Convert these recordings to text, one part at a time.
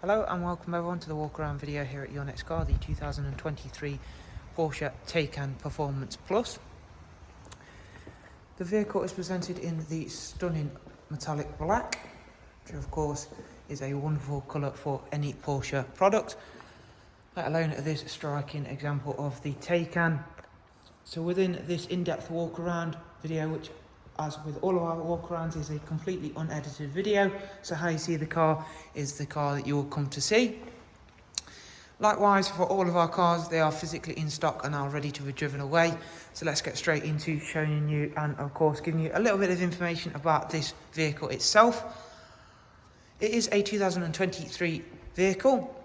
Hello and welcome everyone to the walk around video here at Your Next Car, the 2023 Porsche Taycan Performance Plus. The vehicle is presented in the stunning metallic black, which of course is a wonderful colour for any Porsche product, let alone this striking example of the Taycan. So within this in-depth walk around video, which as with all of our walk-arounds is a completely unedited video, so how you see the car is the car that you will come to see. Likewise, for all of our cars, they are physically in stock and are ready to be driven away. So let's get straight into showing you and of course giving you a little bit of information about this vehicle itself. It is a 2023 vehicle.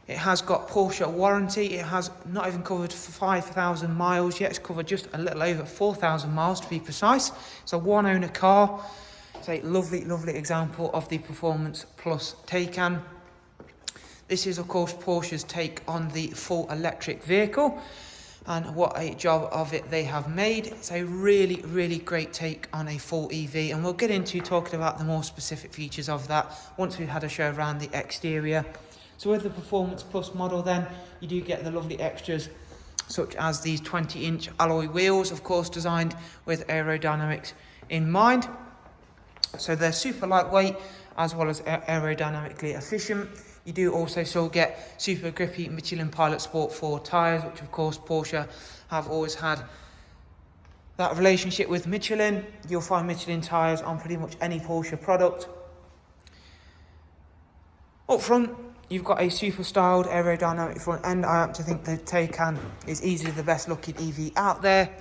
It has got Porsche warranty. It has not even covered 5,000 miles yet. It's covered just a little over 4,000 miles to be precise. It's a one owner car. It's a lovely, lovely example of the Performance Plus Taycan. This is of course Porsche's take on the full electric vehicle, and what a job of it they have made. It's a really, really great take on a full EV, and we'll get into talking about the more specific features of that once we've had a show around the exterior. So with the Performance Plus model then, you do get the lovely extras such as these 20-inch alloy wheels, of course designed with aerodynamics in mind. So they're super lightweight as well as aerodynamically efficient. You do also still get super grippy Michelin Pilot Sport 4 tyres, which of course Porsche have always had that relationship with Michelin. You'll find Michelin tyres on pretty much any Porsche product. Up front, you've got a super styled aerodynamic front end. I have to think the Taycan is easily the best looking EV out there.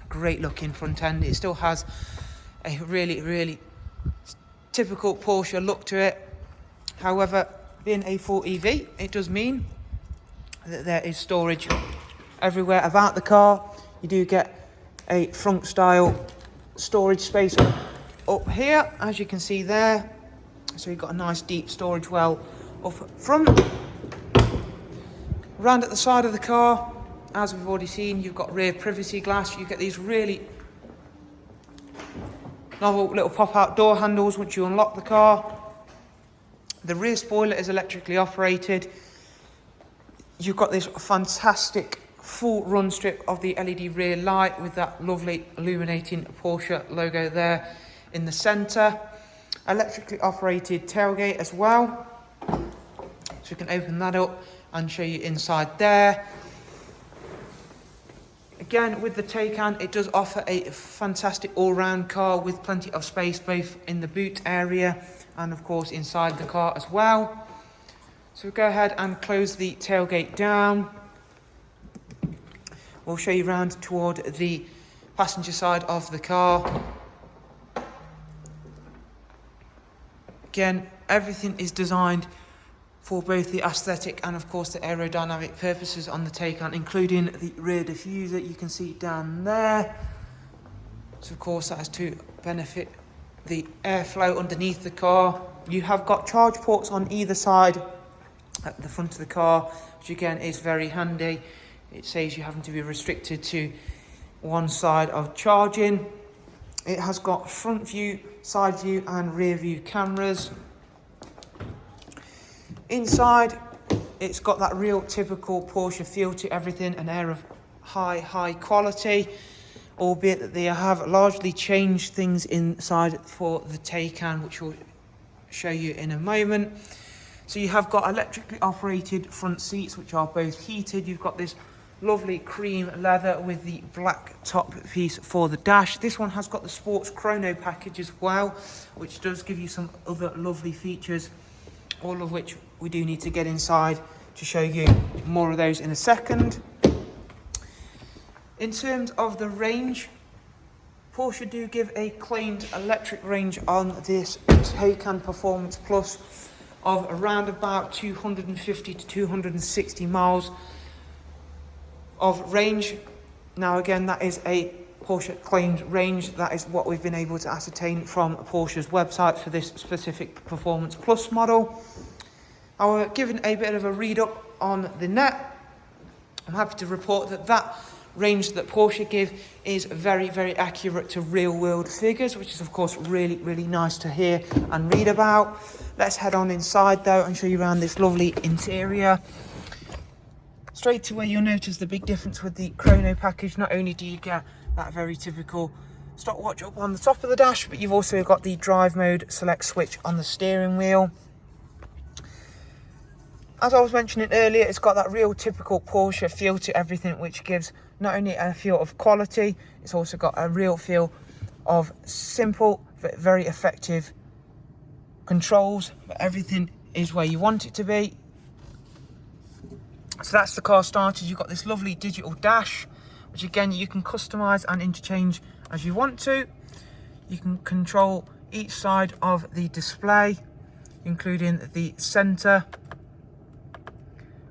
Great looking front end. It still has a really, really typical Porsche look to it. However, being a full EV, it does mean that there is storage everywhere about the car. You do get a front style storage space up here, as you can see there. So you've got a nice deep storage well up front. Round at the side of the car, as we've already seen, you've got rear privacy glass. You get these really novel little pop-out door handles once you unlock the car. The rear spoiler is electrically operated. You've got this fantastic full run strip of the LED rear light with that lovely illuminating Porsche logo there in the centre. Electrically operated tailgate as well. So we can open that up and show you inside there. Again, with the Taycan, it does offer a fantastic all-round car with plenty of space both in the boot area and of course inside the car as well. So we'll go ahead and close the tailgate down. We'll show you around toward the passenger side of the car. Again, everything is designed for both the aesthetic and of course the aerodynamic purposes on the Taycan, including the rear diffuser. You can see it down there. So of course that is to benefit the airflow underneath the car. You have got charge ports on either side at the front of the car, which again is very handy. It saves you having to be restricted to one side of charging. It has got front view, side view and rear view cameras. Inside, it's got that real typical Porsche feel to everything, an air of high quality, albeit that they have largely changed things inside for the Taycan, which we'll show you in a moment. So you have got electrically operated front seats, which are both heated. You've got this lovely cream leather with the black top piece for the dash. This one has got the sports chrono package as well, which does give you some other lovely features, all of which we do need to get inside to show you more of those in a second. In terms of the range, Porsche do give a claimed electric range on this Taycan Performance Plus of around about 250 to 260 miles of range. Now again, that is a Porsche claimed range. That is what we've been able to ascertain from Porsche's website for this specific Performance Plus model. Given a bit of a read up on the net, I'm happy to report that range that Porsche give is very, very accurate to real world figures, which is of course really, really nice to hear and read about. Let's head on inside though and show you around this lovely interior. Straight away you'll notice the big difference with the chrono package. Not only do you get that very typical stopwatch up on the top of the dash, but you've also got the drive mode select switch on the steering wheel. As I was mentioning earlier, it's got that real typical Porsche feel to everything, which gives not only a feel of quality, it's also got a real feel of simple but very effective controls, but everything is where you want it to be. So that's the car started. You've got this lovely digital dash, which again you can customize and interchange as you want to. You can control each side of the display, including the center,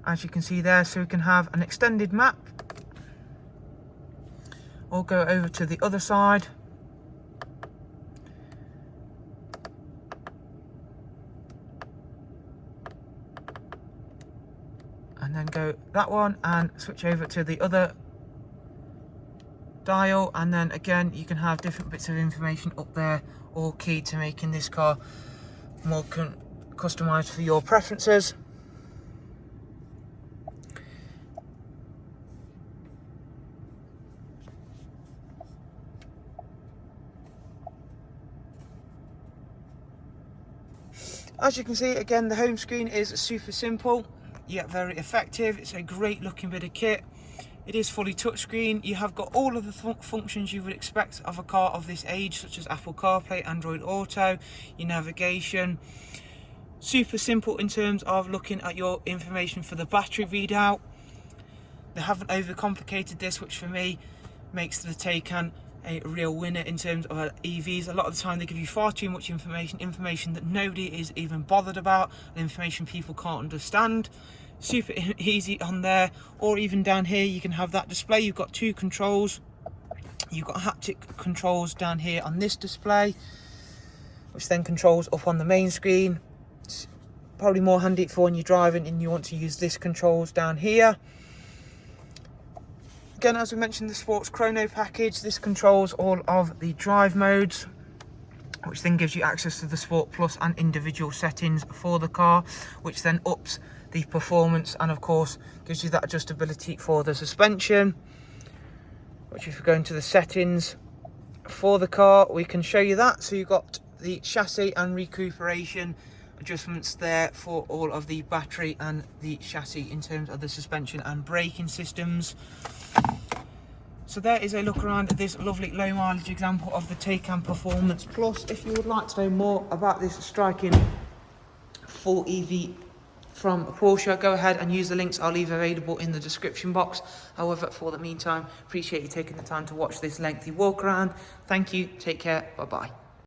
as you can see there. So we can have an extended map, or go over to the other side. And then go that one and switch over to the other dial, and then again you can have different bits of information up there, all key to making this car more customized for your preferences. As you can see, again, the home screen is super simple yet very effective. It's a great looking bit of kit. It is fully touchscreen. You have got all of the functions you would expect of a car of this age, such as Apple CarPlay, Android Auto, your navigation. Super simple in terms of looking at your information for the battery readout. They haven't overcomplicated this, which for me makes the Taycan a real winner in terms of EVs. A lot of the time they give you far too much information that nobody is even bothered about, and information people can't understand. Super easy on there, or even down here you can have that display. You've got two controls. You've got haptic controls down here on this display, which then controls up on the main screen. It's probably more handy for when you're driving and you want to use this controls down here. Again, as we mentioned, the Sports Chrono package, this controls all of the drive modes, which then gives you access to the Sport Plus and individual settings for the car, which then ups the performance and of course gives you that adjustability for the suspension, which if we go into the settings for the car, we can show you that. So you've got the chassis and recuperation adjustments there for all of the battery and the chassis in terms of the suspension and braking systems. So there is a look around at this lovely low mileage example of the Taycan Performance Plus. If you would like to know more about this striking full EV from Porsche, go ahead and use the links I'll leave available in the description box. However, for the meantime, appreciate you taking the time to watch this lengthy walk around. Thank you, take care, bye bye.